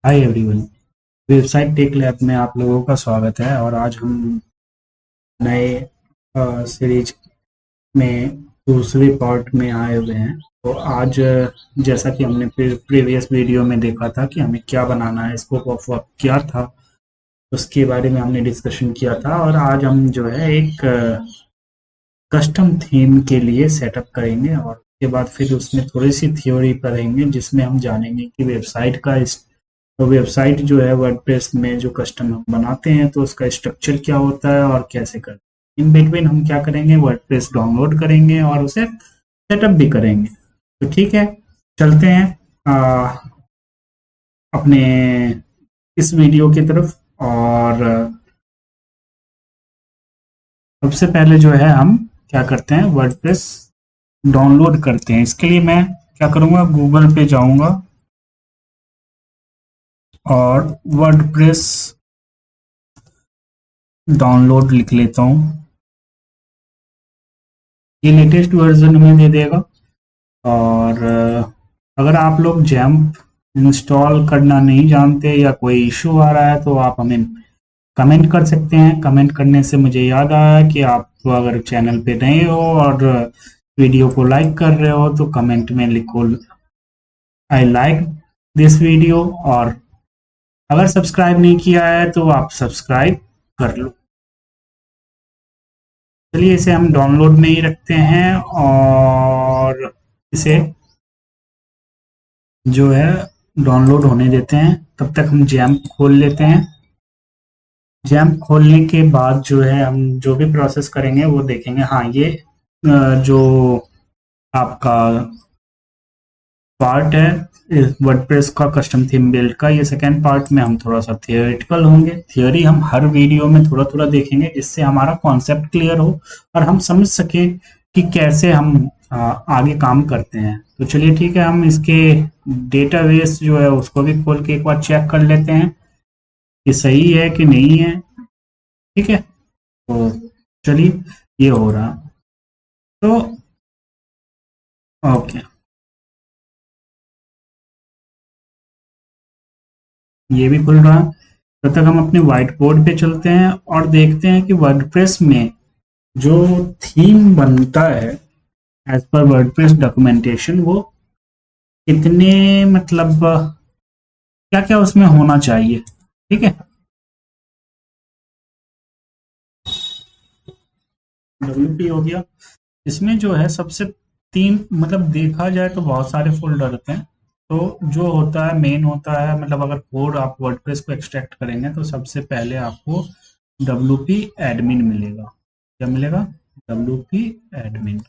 Hi everyone. Website tech lab में आप लोगों का स्वागत है और आज हम नए सीरीज में दूसरे पार्ट में आए हुए हैं। तो आज जैसा कि हमने प्रीवियस वीडियो में देखा था कि हमें क्या बनाना है, स्कोप ऑफ वर्क क्या था, उसके बारे में हमने डिस्कशन किया था। और आज हम जो है एक कस्टम थीम के लिए सेटअप करेंगे और उसके बाद फिर उसमें थोड़ी सी थ्योरी पढ़ेंगे जिसमें हम जानेंगे कि वेबसाइट जो है वर्डप्रेस में जो कस्टम हम बनाते हैं तो उसका स्ट्रक्चर क्या होता है और कैसे करते हैं। इन बिटवीन हम क्या करेंगे, वर्डप्रेस डाउनलोड करेंगे और उसे सेटअप भी करेंगे। तो ठीक है, चलते हैं अपने इस वीडियो की तरफ। और सबसे पहले जो है हम क्या करते हैं, वर्डप्रेस डाउनलोड करते हैं। इसके लिए मैं क्या करूंगा, गूगल पे जाऊंगा और वर्डप्रेस डाउनलोड लिख लेता हूँ। ये लेटेस्ट वर्जन में दे देगा। और अगर आप लोग जैम्प इंस्टॉल करना नहीं जानते या कोई इशू आ रहा है तो आप हमें कमेंट कर सकते हैं। कमेंट करने से मुझे याद आया कि आप अगर चैनल पे नए हो और वीडियो को लाइक कर रहे हो तो कमेंट में लिखो आई लाइक दिस वीडियो। और अगर सब्सक्राइब नहीं किया है तो आप सब्सक्राइब कर लो। चलिए इसे हम डाउनलोड में ही रखते हैं और इसे जो है डाउनलोड होने देते हैं। तब तक हम जैम्प खोल लेते हैं। जैम्प खोलने के बाद जो है हम जो भी प्रोसेस करेंगे वो देखेंगे। हाँ, ये जो आपका पार्ट है वर्डप्रेस का कस्टम थीम बिल्ड का, ये सेकेंड पार्ट में हम थोड़ा सा थियोरिटिकल होंगे। थियोरी हम हर वीडियो में थोड़ा थोड़ा देखेंगे जिससे हमारा कॉन्सेप्ट क्लियर हो और हम समझ सके कि कैसे हम आगे काम करते हैं। तो चलिए ठीक है, हम इसके डेटाबेस जो है उसको भी खोल के एक बार चेक कर लेते हैं कि सही है कि नहीं है। ठीक है, तो चलिए ये हो रहा। तो ओके, ये भी खुल रहा। तब तक हम अपने व्हाइट बोर्ड पे चलते हैं और देखते हैं कि वर्डप्रेस में जो थीम बनता है एज पर वर्डप्रेस डॉक्यूमेंटेशन वो कितने, मतलब क्या क्या उसमें होना चाहिए। ठीक है, डब्ल्यूपी हो गया। इसमें जो है सबसे तीन, मतलब देखा जाए तो बहुत सारे फोल्डर होते हैं। तो जो होता है मेन होता है, मतलब अगर कोड आप वर्डप्रेस को एक्सट्रैक्ट करेंगे तो सबसे पहले आपको डब्ल्यूपी एडमिन मिलेगा। क्या मिलेगा? WP admin.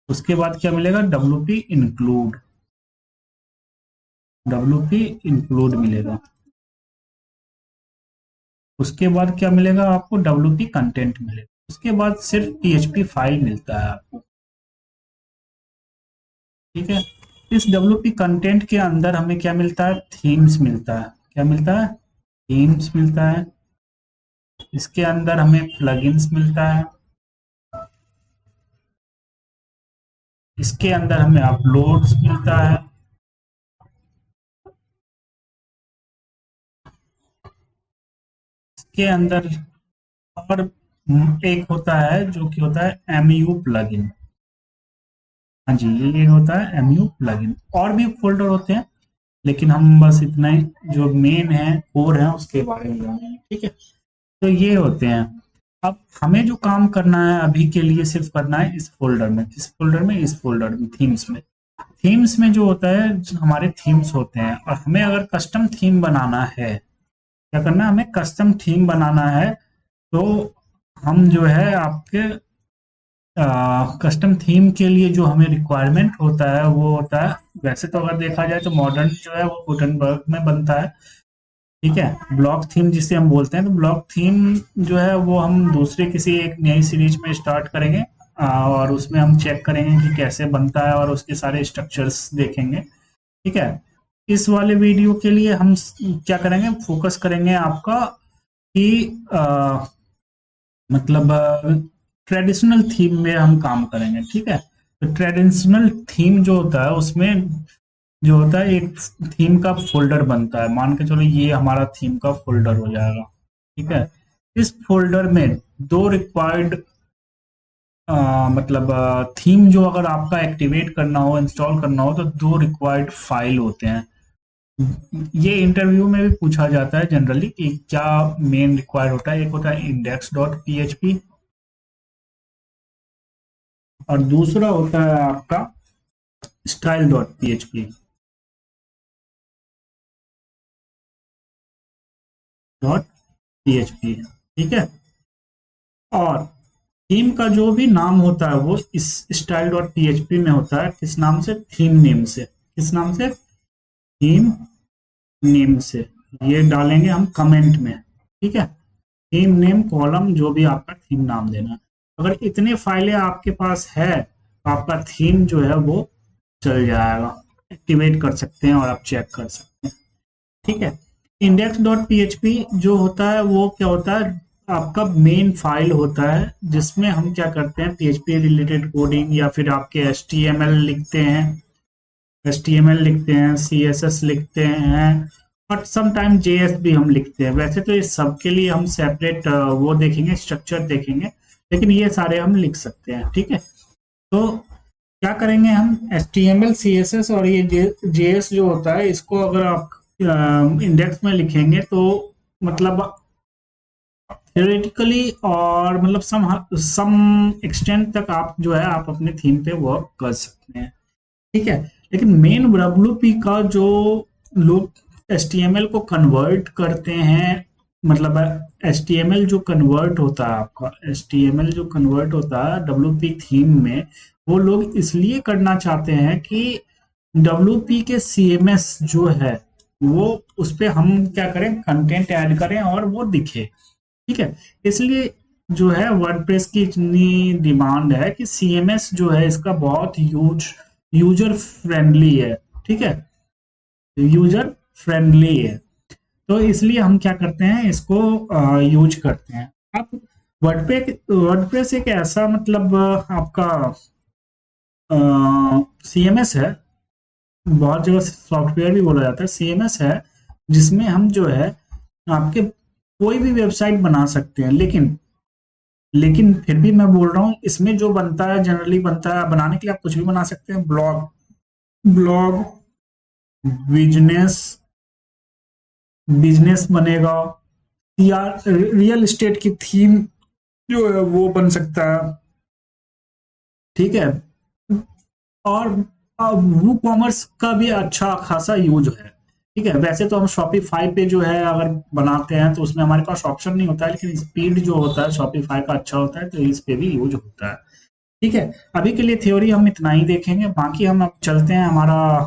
उसके बाद क्या मिलेगा? WP include. डब्ल्यूपी इंक्लूड मिलेगा। उसके बाद क्या मिलेगा आपको? डब्ल्यूपी कंटेंट मिलेगा। उसके बाद सिर्फ पीएचपी फाइल मिलता है आपको। ठीक है, इस डब्ल्यूपी कंटेंट के अंदर हमें क्या मिलता है? थीम्स मिलता है। क्या मिलता है? थीम्स मिलता है। इसके अंदर हमें प्लगइन्स मिलता है। इसके अंदर हमें अपलोड्स मिलता है। इसके अंदर और एक होता है जो कि होता है एमयू प्लगइन। हाँ जी, ये होता है एमयू प्लगइन। और भी फोल्डर होते हैं लेकिन हम बस इतना ही जो मेन है, कोर है, उसके बारे में जानेंगे। ठीक है, तो ये होते हैं। अब हमें जो काम करना है अभी के लिए सिर्फ करना है इस फोल्डर में। किस फोल्डर में? इस फोल्डर में, थीम्स में। थीम्स में जो होता है, जो हमारे थीम्स होते हैं, और हमें अगर कस्टम थीम बनाना है, क्या करना है? हमें कस्टम थीम बनाना है। तो हम जो है आपके कस्टम थीम के लिए जो हमें रिक्वायरमेंट होता है वो होता है, वैसे तो अगर देखा जाए तो मॉडर्न जो है वो गुटेनबर्ग में बनता है। ठीक है, ब्लॉक थीम जिसे हम बोलते हैं, तो ब्लॉक थीम जो है वो हम दूसरे किसी एक नई सीरीज में स्टार्ट करेंगे। और उसमें हम चेक करेंगे कि कैसे बनता है और उसके सारे स्ट्रक्चर्स देखेंगे। ठीक है, इस वाले वीडियो के लिए हम क्या करेंगे, फोकस करेंगे आपका कि मतलब ट्रेडिशनल थीम में हम काम करेंगे। ठीक है, तो ट्रेडिशनल थीम जो होता है उसमें जो होता है एक थीम का फोल्डर बनता है, मान के चलो ये हमारा थीम का फोल्डर हो जाएगा। ठीक है, इस फोल्डर में दो रिक्वायर्ड मतलब थीम जो अगर आपका एक्टिवेट करना हो, इंस्टॉल करना हो, तो दो रिक्वायर्ड फाइल होते हैं। ये इंटरव्यू में भी पूछा जाता है जनरली कि क्या मेन रिक्वायर्ड होता है। एक होता है इंडेक्स डॉट पीएचपी और दूसरा होता है आपका style dot PHP dot PHP. ठीक है, और थीम का जो भी नाम होता है वो इस स्टाइल डॉट पीएचपी में होता है, किस नाम से? थीम नेम से। किस नाम से? थीम नेम से। ये डालेंगे हम कमेंट में। ठीक है, थीम नेम कॉलम जो भी आपका थीम नाम देना है। अगर इतने फाइलें आपके पास है तो आपका थीम जो है वो चल जाएगा, एक्टिवेट कर सकते हैं और आप चेक कर सकते हैं। ठीक है, इंडेक्स डॉट पीएचपी जो होता है वो क्या होता है? आपका मेन फाइल होता है जिसमें हम क्या करते हैं, पीएचपी रिलेटेड कोडिंग या फिर आपके एचटीएमएल लिखते हैं, एचटीएमएल लिखते हैं, सीएसएस लिखते हैं, बट सम टाइम जेएस भी हम लिखते हैं। वैसे तो इस सब के लिए हम सेपरेट वो देखेंगे, स्ट्रक्चर देखेंगे, लेकिन ये सारे हम लिख सकते हैं। ठीक है, तो क्या करेंगे हम, H T M L C S S और ये जे एस जो होता है, इसको अगर आप इंडेक्स में लिखेंगे तो मतलब थियोरेटिकली और मतलब सम एक्सटेंट तक आप जो है आप अपने थीम पे वर्क कर सकते हैं। ठीक है, लेकिन मेन डब्ल्यूपी का जो लोग एच टी एम एल को कन्वर्ट करते हैं, मतलब एच टी एम एल जो कन्वर्ट होता है, आपका एच टी एम एल जो कन्वर्ट होता है डब्ल्यूपी थीम में, वो लोग इसलिए करना चाहते हैं कि डब्ल्यूपी के सीएमएस जो है वो उस पे हम क्या करें, कंटेंट ऐड करें और वो दिखे। ठीक है, इसलिए जो है वर्डप्रेस की इतनी डिमांड है कि सीएमएस जो है इसका बहुत यूजर फ्रेंडली है। ठीक है, यूजर फ्रेंडली है, तो इसलिए हम क्या करते हैं, इसको यूज करते हैं। आप वर्डप्रेस एक ऐसा मतलब आपका सीएमएस है, बहुत जगह सॉफ्टवेयर भी बोला जाता है, सीएमएस है, जिसमें हम जो है आपके कोई भी वेबसाइट बना सकते हैं। लेकिन फिर भी मैं बोल रहा हूँ, इसमें जो बनता है जनरली बनता है, बनाने के लिए आप कुछ भी बना सकते हैं, ब्लॉग ब्लॉग बिजनेस बिजनेस बनेगा, या रियल एस्टेट की थीम जो है वो बन सकता है। ठीक है, और वो कॉमर्स का भी अच्छा खासा यूज है। ठीक है, वैसे तो हम शॉपिफाई पे जो है अगर बनाते हैं तो उसमें हमारे पास ऑप्शन नहीं होता है, लेकिन स्पीड जो होता है शॉपिफाई का अच्छा होता है, तो इस पे भी यूज होता है। ठीक है, अभी के लिए थ्योरी हम इतना ही देखेंगे, बाकी हम अब चलते हैं, हमारा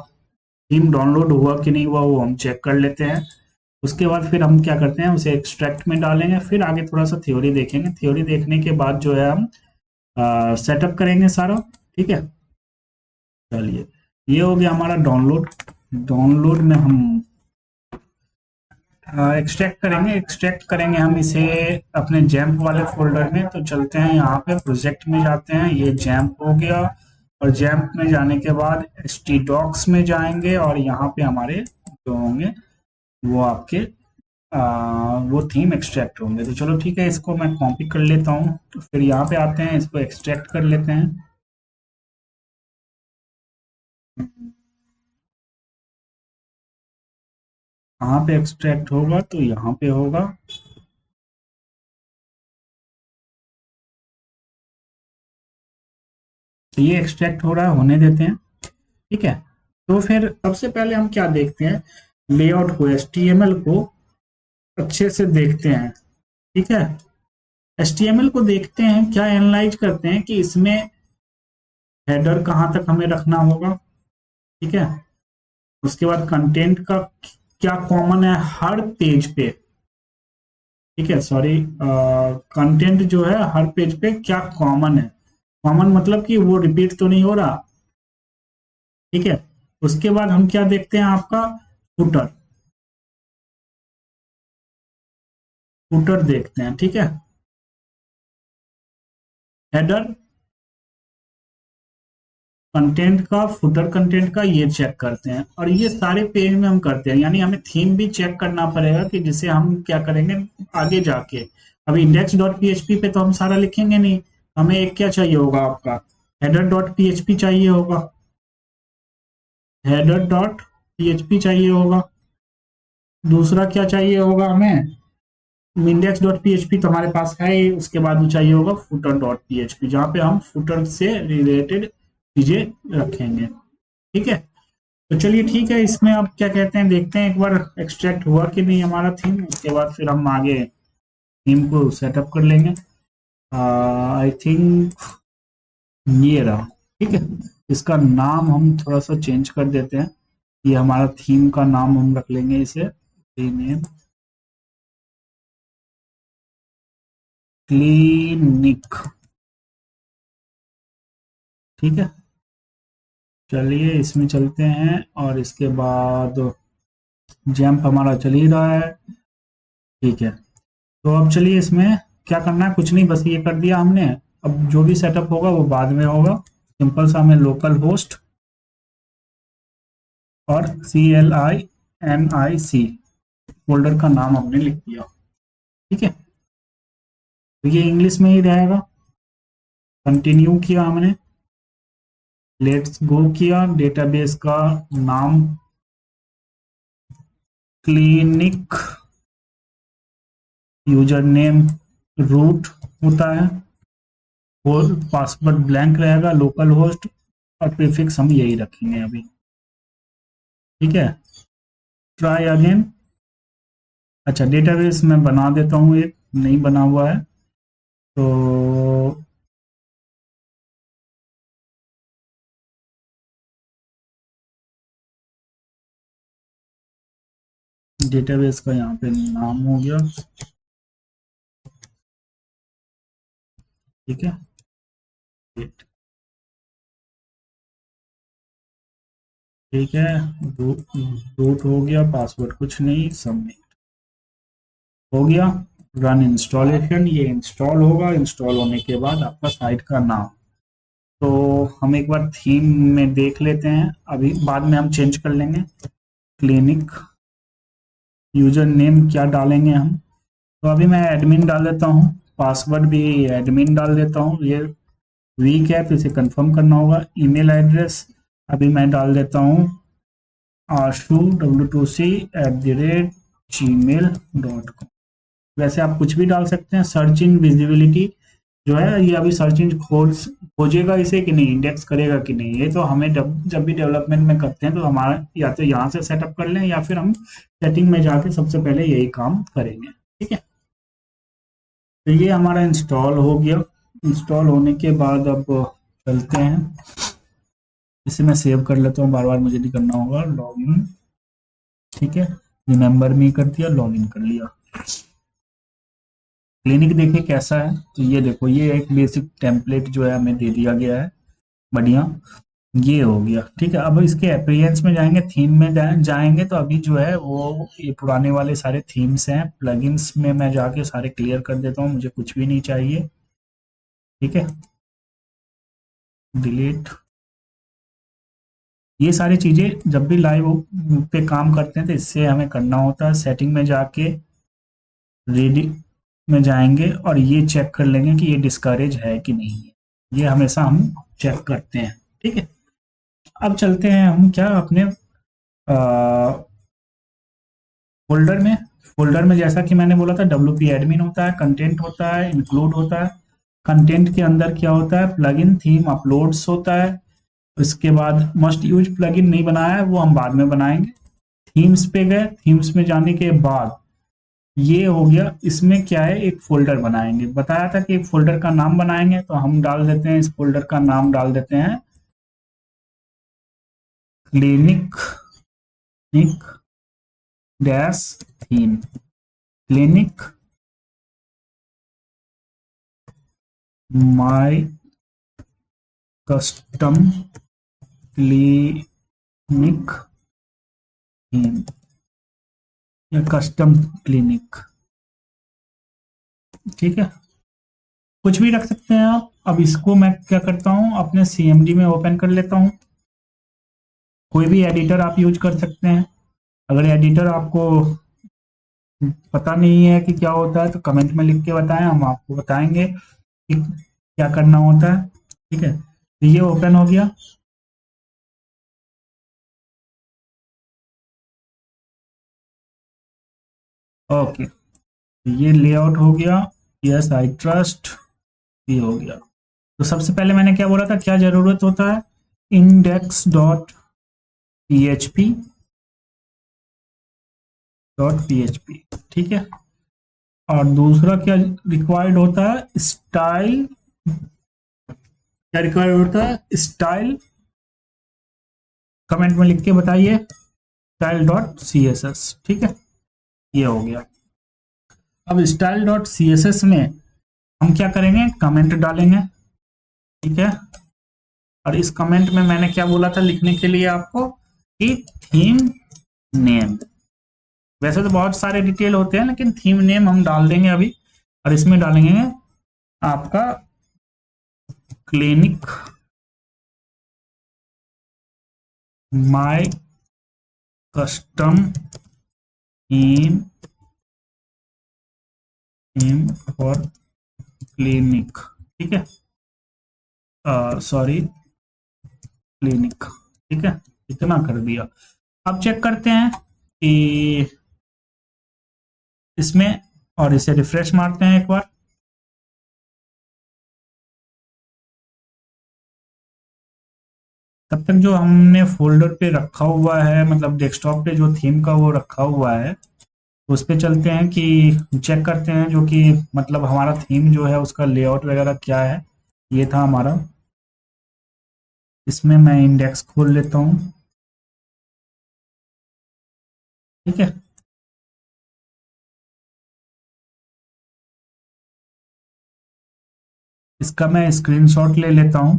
थीम डाउनलोड हुआ कि नहीं हुआ वो हम चेक कर लेते हैं। उसके बाद फिर हम क्या करते हैं, उसे एक्सट्रैक्ट में डालेंगे, फिर आगे थोड़ा सा थ्योरी देखेंगे। थ्योरी देखने के बाद जो है हम सेटअप करेंगे सारा। ठीक है, चलिए, ये हो गया हमारा डाउनलोड। डाउनलोड में हम एक्सट्रैक्ट करेंगे हम इसे अपने जैम्प वाले फोल्डर में। तो चलते हैं यहाँ पे प्रोजेक्ट में जाते हैं, ये जैम्प हो गया, और जैम्प में जाने के बाद htdocs में जाएंगे और यहाँ पे हमारे जो होंगे वो आपके वो थीम एक्सट्रैक्ट होंगे। तो चलो ठीक है, इसको मैं कॉपी कर लेता हूँ, तो फिर यहाँ पे आते हैं, इसको एक्सट्रैक्ट कर लेते हैं। कहाँ पे एक्सट्रैक्ट होगा, तो यहाँ पे होगा। तो ये एक्सट्रैक्ट हो रहा है, होने देते हैं। ठीक है, तो फिर सबसे पहले हम क्या देखते हैं, लेआउट को, एचटीएमएल को अच्छे से देखते हैं। ठीक है, एचटीएमएल को देखते हैं, क्या एनालाइज करते हैं कि इसमें हेडर कहाँ तक हमें रखना होगा। ठीक है, उसके बाद कंटेंट का क्या कॉमन है हर पेज पे। ठीक है, सॉरी, कंटेंट जो है हर पेज पे क्या कॉमन है। कॉमन मतलब कि वो रिपीट तो नहीं हो रहा। ठीक है, उसके बाद हम क्या देखते हैं, आपका फुटर, फुटर देखते हैं। ठीक है, हेडर कंटेंट का, फुटर कंटेंट का ये चेक करते हैं, और ये सारे पेज में हम करते हैं। यानी हमें थीम भी चेक करना पड़ेगा कि जिसे हम क्या करेंगे आगे जाके। अब इंडेक्स डॉट पीएचपी पे तो हम सारा लिखेंगे नहीं, हमें एक क्या चाहिए होगा आपका, हेडर डॉट पीएचपी चाहिए होगा, हेडर डॉट पीएचपी चाहिए होगा। दूसरा क्या चाहिए होगा हमें, इंडेक्स डॉट पीएचपी तो हमारे पास है ही, उसके बाद में चाहिए होगा फुटर डॉट पीएचपी, जहाँ पे हम फुटर से रिलेटेड चीजें रखेंगे। ठीक है, तो चलिए ठीक है, इसमें अब क्या कहते हैं देखते हैं एक बार एक्सट्रैक्ट हुआ कि नहीं हमारा थीम, उसके बाद फिर हम आगे थीम को सेटअप कर लेंगे। आई थिंक ये रहा। ठीक है, इसका नाम हम थोड़ा सा चेंज कर देते हैं, ये हमारा थीम का नाम हम रख लेंगे इसे, नेम क्लिनिक। ठीक है, चलिए इसमें चलते हैं, और इसके बाद जंप हमारा चल ही रहा है। ठीक है, तो अब चलिए इसमें क्या करना है, कुछ नहीं, बस ये कर दिया हमने। अब जो भी सेटअप होगा वो बाद में होगा। सिंपल सा हमें लोकल होस्ट और CLINIC फोल्डर का नाम हमने लिख दिया। ठीक है, तो ये इंग्लिश में ही रहेगा। कंटिन्यू किया हमने, लेट्स गो किया, डेटाबेस का नाम क्लिनिक, यूजर नेम रूट होता है, और पासवर्ड ब्लैंक रहेगा, लोकल होस्ट, और प्रीफिक्स हम यही रखेंगे अभी। ठीक है, ट्राई अगेन। अच्छा, डेटाबेस मैं बना देता हूँ, एक नहीं बना हुआ है, तो डेटाबेस का यहाँ पे नाम हो गया। ठीक है, ठीक है, रूट हो गया, पासवर्ड कुछ नहीं, सबमिट हो गया। रन इंस्टॉलेशन, ये इंस्टॉल होगा, इंस्टॉल होने के बाद आपका साइट का नाम, तो हम एक बार थीम में देख लेते हैं, अभी बाद में हम चेंज कर लेंगे। क्लिनिक, यूजर नेम क्या डालेंगे हम, तो अभी मैं एडमिन डाल देता हूँ, पासवर्ड भी एडमिन डाल देता हूँ, ये वीक है तो इसे कंफर्म करना होगा। ईमेल एड्रेस अभी मैं डाल देता हूँ ashu2c@gmail.com। वैसे आप कुछ भी डाल सकते हैं। सर्च इन विजिबिलिटी जो है, ये अभी सर्च इन खोजेगा इसे कि नहीं, इंडेक्स करेगा कि नहीं, ये तो हमें जब जब भी डेवलपमेंट में करते हैं तो हमारा या तो यहाँ से सेटअप कर लें, या फिर हम सेटिंग में जाके सबसे पहले यही काम करेंगे। ठीक है, तो ये हमारा इंस्टॉल हो गया। इंस्टॉल होने के बाद अब चलते हैं, इसे मैं सेव कर लेता हूँ, बार बार मुझे नहीं करना होगा। लॉगिन, ठीक है, रिमेंबर मी कर दिया, लॉगिन कर लिया। क्लिनिक देखिए कैसा है, तो ये देखो, ये एक बेसिक टेम्पलेट जो है हमें दे दिया गया है, बढ़िया, ये हो गया। ठीक है, अब इसके अपीयरेंस में जाएंगे, थीम में जाएंगे, तो अभी जो है वो ये पुराने वाले सारे थीम्स हैं, प्लगइन्स में मैं जाके सारे क्लियर कर देता हूँ, मुझे कुछ भी नहीं चाहिए। ठीक है, डिलीट। ये सारी चीजें जब भी लाइव पे काम करते हैं तो इससे हमें करना होता है। सेटिंग में जाके रेडी में जाएंगे और ये चेक कर लेंगे कि ये डिस्करेज है कि नहीं है, ये हमेशा हम चेक करते हैं। ठीक है, अब चलते हैं हम क्या अपने फोल्डर में। फोल्डर में जैसा कि मैंने बोला था, WP एडमिन होता है, कंटेंट होता है, इंक्लूड होता है। कंटेंट के अंदर क्या होता है, प्लगइन थीम अपलोड्स होता है। उसके बाद मस्ट यूज प्लगइन नहीं बनाया है, वो हम बाद में बनाएंगे। थीम्स पे गए, थीम्स में जाने के बाद ये हो गया, इसमें क्या है, एक फोल्डर बनाएंगे, बताया था कि एक फोल्डर का नाम बनाएंगे, तो हम डाल देते हैं, इस फोल्डर का नाम डाल देते हैं clinic dash theme, clinic my custom clinic theme, या कस्टम क्लिनिक। ठीक है, कुछ भी रख सकते हैं आप। अब इसको मैं क्या करता हूँ, अपने CMD में ओपन कर लेता हूँ। कोई भी एडिटर आप यूज कर सकते हैं। अगर एडिटर आपको पता नहीं है कि क्या होता है तो कमेंट में लिख के बताएं, हम आपको बताएंगे कि क्या करना होता है। ठीक है, तो ये ओपन हो गया। ओके, ये लेआउट हो गया। यस आई ट्रस्ट, ये हो गया। तो सबसे पहले मैंने क्या बोला था, क्या जरूरत होता है, index.php। ठीक है, और दूसरा क्या रिक्वायर्ड होता है, स्टाइल। क्या रिक्वायर्ड होता है, स्टाइल। कमेंट में लिख के बताइए, style dot C S S. ठीक है, ये हो गया। अब style dot C S S में हम क्या करेंगे, कमेंट डालेंगे। ठीक है, और इस कमेंट में मैंने क्या बोला था लिखने के लिए आपको, कि थीम नेम। वैसे तो बहुत सारे डिटेल होते हैं, लेकिन थीम नेम हम डाल देंगे अभी। और इसमें डालेंगे आपका clinic my custom theme for clinic. ठीक है, सॉरी, क्लिनिक। ठीक है, इतना कर दिया। अब चेक करते हैं कि इसमें, और इसे रिफ्रेश मारते हैं एक बार। तब तक जो हमने फोल्डर पे रखा हुआ है, मतलब डेस्कटॉप पे जो थीम का वो रखा हुआ है, उस पे चलते हैं कि चेक करते हैं, जो कि मतलब हमारा थीम जो है उसका लेआउट वगैरह क्या है। ये था हमारा। इसमें मैं इंडेक्स खोल लेता हूँ। ठीक है, इसका मैं स्क्रीनशॉट ले लेता हूँ।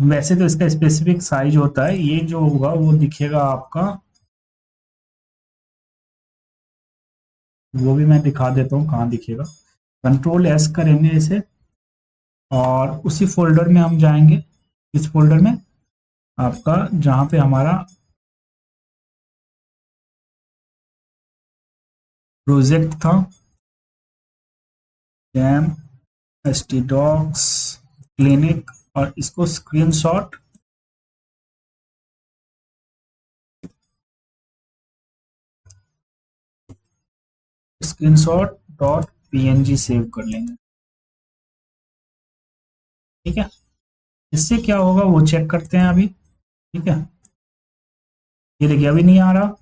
वैसे तो इसका स्पेसिफिक साइज होता है, ये जो होगा वो दिखेगा आपका, वो भी मैं दिखा देता हूँ कहाँ दिखेगा। Ctrl+S करेंगे इसे, और उसी फोल्डर में हम जाएंगे। इस फोल्डर में आपका जहाँ पे हमारा प्रोजेक्ट था, जैम htdocs क्लिनिक, और इसको स्क्रीनशॉट डॉट png सेव कर लेंगे। ठीक है, इससे क्या होगा वो चेक करते हैं अभी। ठीक है, ये देखिए अभी नहीं आ रहा।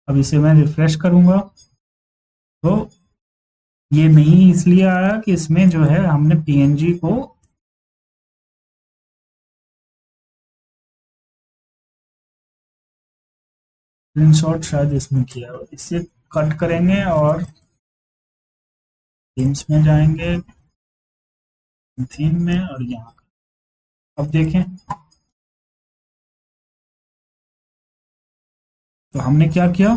अब इसे मैं रिफ्रेश करूंगा तो ये नहीं इसलिए आया कि इसमें जो है हमने png को स्क्रीनशॉट शायद इसमें किया। इसे कट करेंगे और थीम्स में जाएंगे, थीम में, और यहाँ अब देखें तो हमने क्या किया,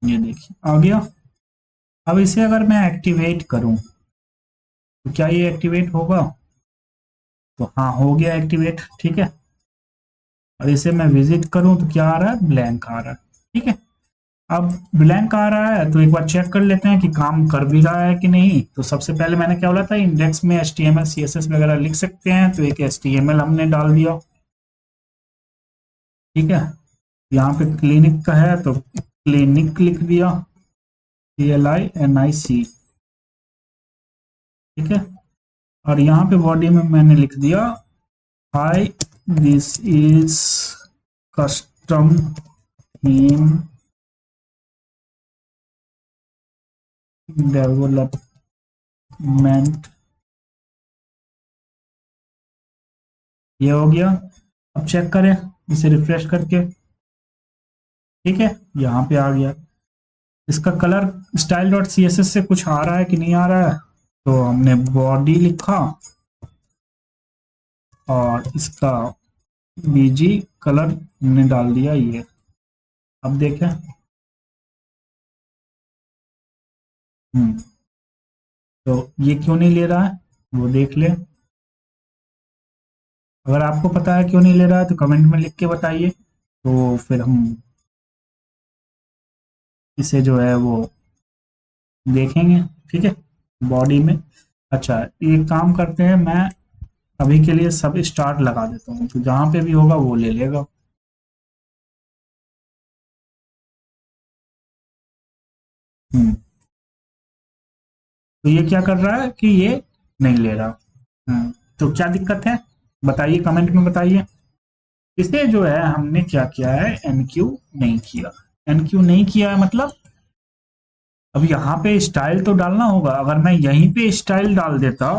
ये देखिए आ गया। अब इसे अगर मैं एक्टिवेट करूं तो क्या ये एक्टिवेट होगा, तो हाँ हो गया एक्टिवेट। ठीक है, और इसे मैं विजिट करूं तो क्या आ रहा है, ब्लैंक आ रहा है। ठीक है, अब ब्लैंक आ रहा है तो एक बार चेक कर लेते हैं कि काम कर भी रहा है कि नहीं। तो सबसे पहले मैंने क्या बोला था, इंडेक्स में HTML CSS वगैरह लिख सकते हैं, तो एक HTML हमने डाल दिया। ठीक है, यहाँ पे क्लिनिक का है तो क्लिनिक लिख दिया, CLINIC। ठीक है, और यहाँ पे बॉडी में मैंने लिख दिया, hi this is custom theme development. ये हो गया। अब चेक करें इसे रिफ्रेश करके। ठीक है, यहाँ पे आ गया। इसका colour style dot C S S से कुछ आ रहा है कि नहीं आ रहा है, तो हमने बॉडी लिखा और इसका बीजी कलर हमने डाल दिया ये। अब देखें, तो ये क्यों नहीं ले रहा है वो देख ले। अगर आपको पता है क्यों नहीं ले रहा है तो कमेंट में लिख के बताइए, तो फिर हम इसे जो है वो देखेंगे। ठीक है, बॉडी में। अच्छा, एक काम करते हैं, मैं अभी के लिए सब स्टार्ट लगा देता हूँ, तो जहां पे भी होगा वो ले लेगा। हम्म तो ये क्या कर रहा है कि ये नहीं ले रहा। तो क्या दिक्कत है बताइए, कमेंट में बताइए। इसे जो है हमने क्या किया है, एनक्यू नहीं किया। एनक्यू नहीं किया है मतलब अब यहाँ पे स्टाइल तो डालना होगा। अगर मैं यहीं पे स्टाइल डाल देता,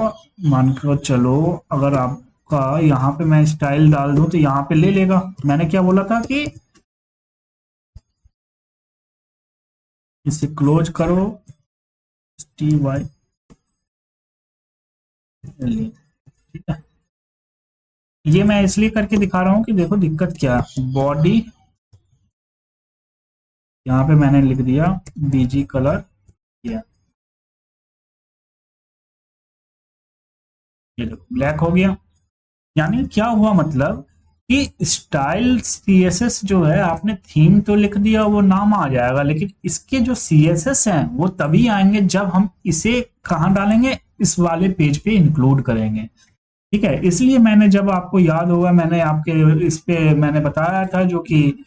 मान कर चलो अगर आपका यहाँ पे मैं स्टाइल डाल दूं तो यहाँ पे ले लेगा। मैंने क्या बोला था कि इसे क्लोज करो, टी वाई, ठीक है। ये मैं इसलिए करके दिखा रहा हूँ कि देखो दिक्कत क्या है। बॉडी यहाँ पे मैंने लिख दिया बीजी कलर किया, ये देखो ब्लैक हो गया। यानी क्या हुआ मतलब कि स्टाइल सीएसएस जो है आपने थीम तो लिख दिया, वो नाम आ जाएगा, लेकिन इसके जो सीएसएस हैं वो तभी आएंगे जब हम इसे कहाँ डालेंगे, इस वाले पेज पे इंक्लूड करेंगे। ठीक है, इसलिए मैंने, जब आपको याद होगा, मैंने आपके इस पे मैंने बताया था जो कि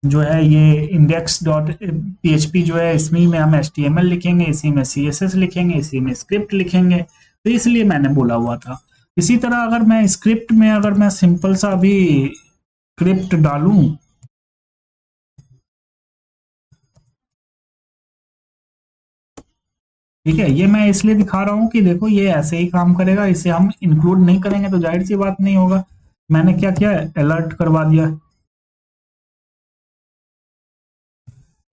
जो है ये इंडेक्स डॉट पीएचपी जो है, इसमें में हम एचटीएमएल लिखेंगे, इसी में सीएसएस लिखेंगे, इसी में स्क्रिप्ट लिखेंगे, तो इसलिए मैंने बोला हुआ था। इसी तरह अगर मैं स्क्रिप्ट में अगर मैं सिंपल सा भी स्क्रिप्ट डालूं, ठीक है, ये मैं इसलिए दिखा रहा हूं कि देखो ये ऐसे ही काम करेगा, इसे हम इंक्लूड नहीं करेंगे तो जाहिर सी बात नहीं होगा। मैंने क्या किया, अलर्ट करवा दिया।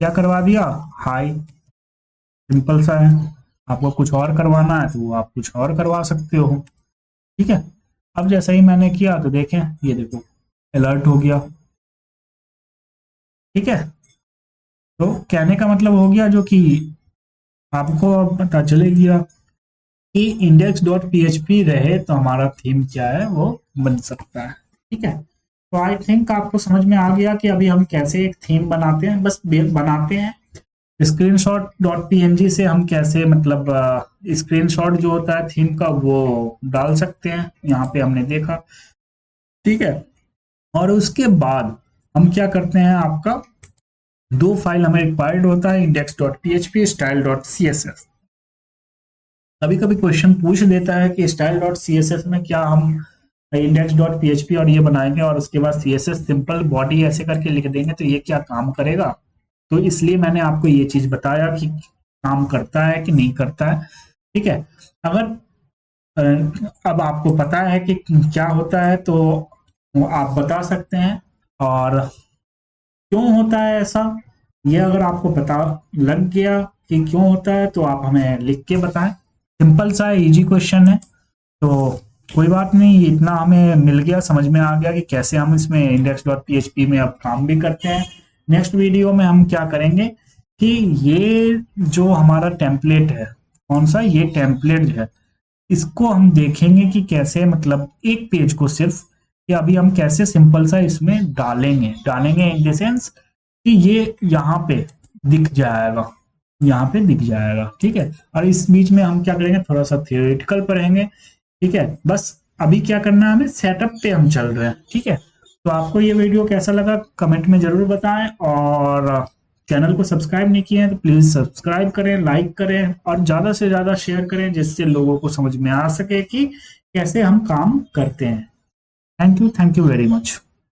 क्या करवा दिया, हाई, सिंपल सा है। आपको कुछ और करवाना है तो आप कुछ और करवा सकते हो। ठीक है, अब जैसे ही मैंने किया तो देखें, ये देखो अलर्ट हो गया। ठीक है, तो कहने का मतलब हो गया जो कि आपको अब पता चले गया कि इंडेक्स डॉट पीएचपी रहे तो हमारा थीम क्या है वो बन सकता है। ठीक है, तो आई थिंक आपको समझ में आ गया कि अभी हम कैसे एक थीम बनाते हैं। बस बनाते हैं, स्क्रीनशॉट डॉट पीएनजी से हम कैसे मतलब स्क्रीनशॉट जो होता है थीम का वो डाल सकते हैं, यहाँ पे हमने देखा। ठीक है, और उसके बाद हम क्या करते हैं, आपका दो फाइल हमें रिक्वायर्ड होता है, index dot PHP, style dot CSS. कभी कभी क्वेश्चन पूछ देता है कि स्टाइल डॉट सीएसएस में क्या हम इंडेक्स डॉट पीएचपी और ये बनाएंगे और उसके बाद सीएसएस सिंपल बॉडी ऐसे करके लिख देंगे तो ये क्या काम करेगा। तो इसलिए मैंने आपको ये चीज बताया कि काम करता है कि नहीं करता है। ठीक है, अगर अब आपको पता है कि क्या होता है तो आप बता सकते हैं, और क्यों होता है ऐसा, ये अगर आपको पता लग गया कि क्यों होता है तो आप हमें लिख के बताएं। सिंपल सा इजी क्वेश्चन है, तो कोई बात नहीं, इतना हमें मिल गया, समझ में आ गया कि कैसे हम इसमें इंडेक्स डॉट पीएचपी में अब काम भी करते हैं। नेक्स्ट वीडियो में हम क्या करेंगे कि ये जो हमारा टेम्पलेट है, कौन सा, ये टेम्पलेट है, इसको हम देखेंगे कि कैसे मतलब एक पेज को सिर्फ, कि अभी हम कैसे सिंपल सा इसमें डालेंगे इन द सेंस कि ये यहाँ पे दिख जाएगा, यहाँ पे दिख जाएगा। ठीक है, और इस बीच में हम क्या करेंगे, थोड़ा सा थियोरेटिकल पढ़ेंगे। ठीक है, बस अभी क्या करना है, हमें सेटअप पे हम चल रहे हैं। ठीक है, तो आपको ये वीडियो कैसा लगा कमेंट में जरूर बताएं, और चैनल को सब्सक्राइब नहीं किए हैं तो प्लीज सब्सक्राइब करें, लाइक करें और ज्यादा से ज्यादा शेयर करें, जिससे लोगों को समझ में आ सके कि कैसे हम काम करते हैं। Thank you very much.